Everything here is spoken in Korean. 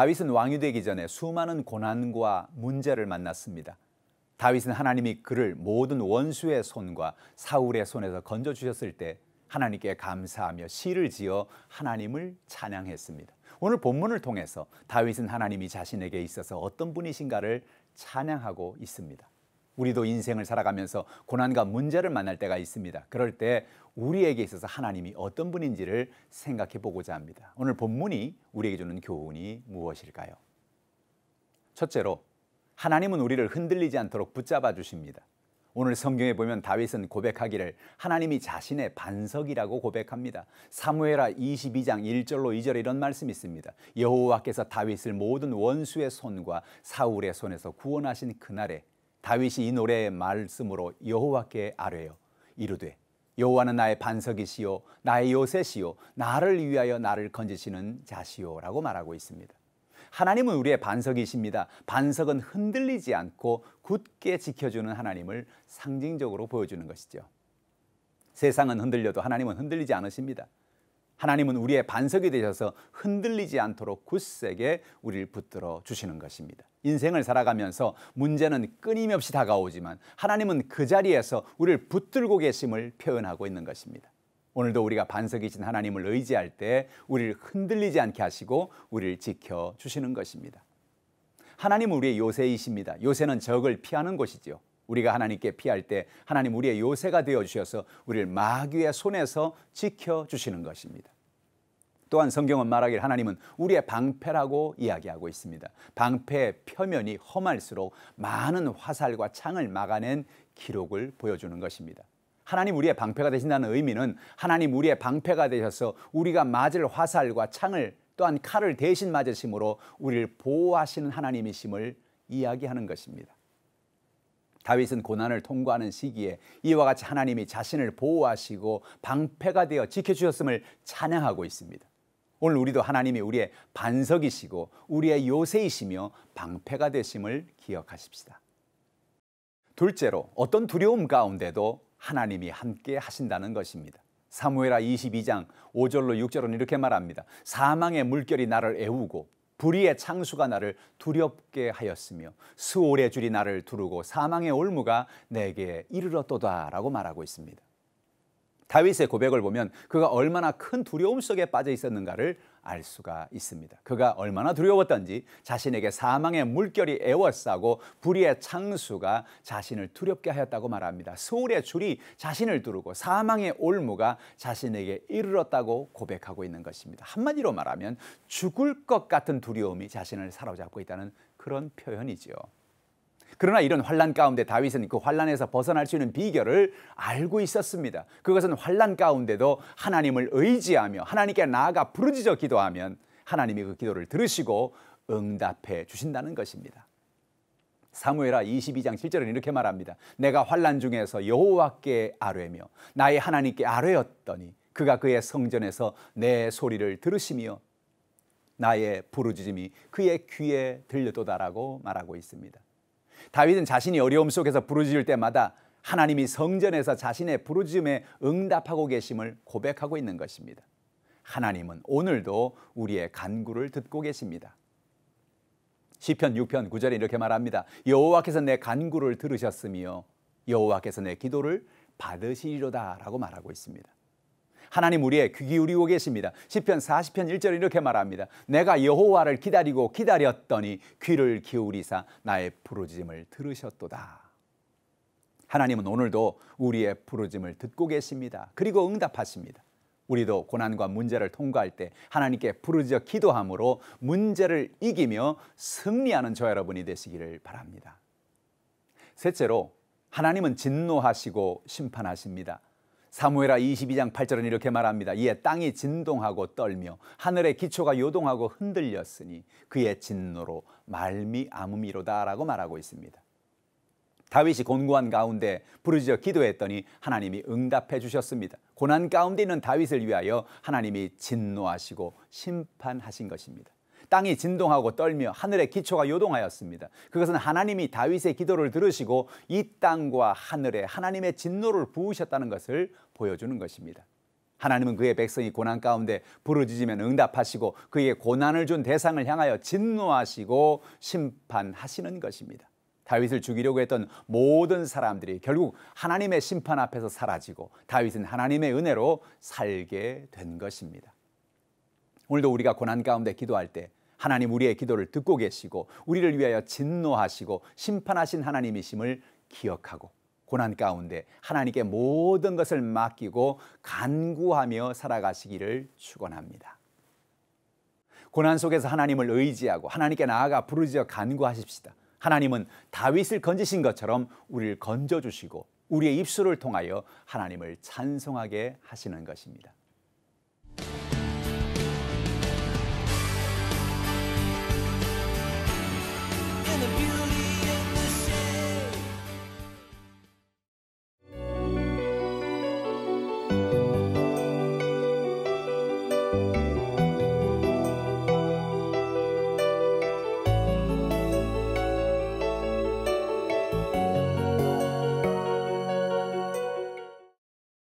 다윗은 왕이 되기 전에 수많은 고난과 문제를 만났습니다. 다윗은 하나님이 그를 모든 원수의 손과 사울의 손에서 건져주셨을 때 하나님께 감사하며 시를 지어 하나님을 찬양했습니다. 오늘 본문을 통해서 다윗은 하나님이 자신에게 있어서 어떤 분이신가를 찬양하고 있습니다. 우리도 인생을 살아가면서 고난과 문제를 만날 때가 있습니다. 그럴 때 우리에게 있어서 하나님이 어떤 분인지를 생각해 보고자 합니다. 오늘 본문이 우리에게 주는 교훈이 무엇일까요? 첫째로, 하나님은 우리를 흔들리지 않도록 붙잡아 주십니다. 오늘 성경에 보면 다윗은 고백하기를 하나님이 자신의 반석이라고 고백합니다. 사무엘하 22장 1절로 2절에 이런 말씀이 있습니다. 여호와께서 다윗을 모든 원수의 손과 사울의 손에서 구원하신 그날에 다윗이 이 노래의 말씀으로 여호와께 아뢰어 이르되 여호와는 나의 반석이시요 나의 요새시요 나를 위하여 나를 건지시는 자시요 라고 말하고 있습니다. 하나님은 우리의 반석이십니다. 반석은 흔들리지 않고 굳게 지켜주는 하나님을 상징적으로 보여주는 것이죠. 세상은 흔들려도 하나님은 흔들리지 않으십니다. 하나님은 우리의 반석이 되셔서 흔들리지 않도록 굳세게 우리를 붙들어 주시는 것입니다. 인생을 살아가면서 문제는 끊임없이 다가오지만 하나님은 그 자리에서 우리를 붙들고 계심을 표현하고 있는 것입니다. 오늘도 우리가 반석이신 하나님을 의지할 때 우리를 흔들리지 않게 하시고 우리를 지켜주시는 것입니다. 하나님은 우리의 요새이십니다. 요새는 적을 피하는 곳이죠. 우리가 하나님께 피할 때 하나님 우리의 요새가 되어주셔서 우리를 마귀의 손에서 지켜주시는 것입니다. 또한 성경은 말하기를 하나님은 우리의 방패라고 이야기하고 있습니다. 방패의 표면이 험할수록 많은 화살과 창을 막아낸 기록을 보여주는 것입니다. 하나님 우리의 방패가 되신다는 의미는 하나님 우리의 방패가 되셔서 우리가 맞을 화살과 창을 또한 칼을 대신 맞으심으로 우리를 보호하시는 하나님이심을 이야기하는 것입니다. 다윗은 고난을 통과하는 시기에 이와 같이 하나님이 자신을 보호하시고 방패가 되어 지켜주셨음을 찬양하고 있습니다. 오늘 우리도 하나님이 우리의 반석이시고 우리의 요새이시며 방패가 되심을 기억하십시다. 둘째로, 어떤 두려움 가운데도 하나님이 함께 하신다는 것입니다. 사무엘하 22장 5절로 6절은 이렇게 말합니다. 사망의 물결이 나를 애우고 불의의 창수가 나를 두렵게 하였으며 수올의 줄이 나를 두르고 사망의 올무가 내게 이르렀도다 라고 말하고 있습니다. 다윗의 고백을 보면 그가 얼마나 큰 두려움 속에 빠져 있었는가를 알 수가 있습니다. 그가 얼마나 두려웠던지 자신에게 사망의 물결이 에워싸고 불의의 창수가 자신을 두렵게 하였다고 말합니다. 수올의 줄이 자신을 두르고 사망의 올무가 자신에게 이르렀다고 고백하고 있는 것입니다. 한마디로 말하면 죽을 것 같은 두려움이 자신을 사로잡고 있다는 그런 표현이죠. 그러나 이런 환난 가운데 다윗은 그 환난에서 벗어날 수 있는 비결을 알고 있었습니다. 그것은 환난 가운데도 하나님을 의지하며 하나님께 나아가 부르짖어 기도하면 하나님이 그 기도를 들으시고 응답해 주신다는 것입니다. 사무엘하 22장 7절은 이렇게 말합니다. 내가 환난 중에서 여호와께 아뢰며 나의 하나님께 아뢰었더니 그가 그의 성전에서 내 소리를 들으시며 나의 부르짖음이 그의 귀에 들려도다라고 말하고 있습니다. 다윗은 자신이 어려움 속에서 부르짖을 때마다 하나님이 성전에서 자신의 부르짖음에 응답하고 계심을 고백하고 있는 것입니다. 하나님은 오늘도 우리의 간구를 듣고 계십니다. 시편 6편 9절에 이렇게 말합니다. 여호와께서 내 간구를 들으셨으며 여호와께서 내 기도를 받으시리로다 라고 말하고 있습니다. 하나님 우리의 귀 기울이고 계십니다. 시편 40편 1절에 이렇게 말합니다. 내가 여호와를 기다리고 기다렸더니 귀를 기울이사 나의 부르짖음을 들으셨도다. 하나님은 오늘도 우리의 부르짖음을 듣고 계십니다. 그리고 응답하십니다. 우리도 고난과 문제를 통과할 때 하나님께 부르짖어 기도함으로 문제를 이기며 승리하는 저와 여러분이 되시기를 바랍니다. 셋째로, 하나님은 진노하시고 심판하십니다. 사무엘하 22장 8절은 이렇게 말합니다. 이에 땅이 진동하고 떨며 하늘의 기초가 요동하고 흔들렸으니 그의 진노로 말미암음이로다 라고 말하고 있습니다. 다윗이 곤고한 가운데 부르짖어 기도했더니 하나님이 응답해 주셨습니다. 고난 가운데 있는 다윗을 위하여 하나님이 진노하시고 심판하신 것입니다. 땅이 진동하고 떨며 하늘의 기초가 요동하였습니다. 그것은 하나님이 다윗의 기도를 들으시고 이 땅과 하늘에 하나님의 진노를 부으셨다는 것을 보여주는 것입니다. 하나님은 그의 백성이 고난 가운데 부르짖으면 응답하시고 그에게 고난을 준 대상을 향하여 진노하시고 심판하시는 것입니다. 다윗을 죽이려고 했던 모든 사람들이 결국 하나님의 심판 앞에서 사라지고 다윗은 하나님의 은혜로 살게 된 것입니다. 오늘도 우리가 고난 가운데 기도할 때 하나님 우리의 기도를 듣고 계시고 우리를 위하여 진노하시고 심판하신 하나님이심을 기억하고 고난 가운데 하나님께 모든 것을 맡기고 간구하며 살아가시기를 축원합니다. 고난 속에서 하나님을 의지하고 하나님께 나아가 부르짖어 간구하십시다. 하나님은 다윗을 건지신 것처럼 우리를 건져주시고 우리의 입술을 통하여 하나님을 찬송하게 하시는 것입니다.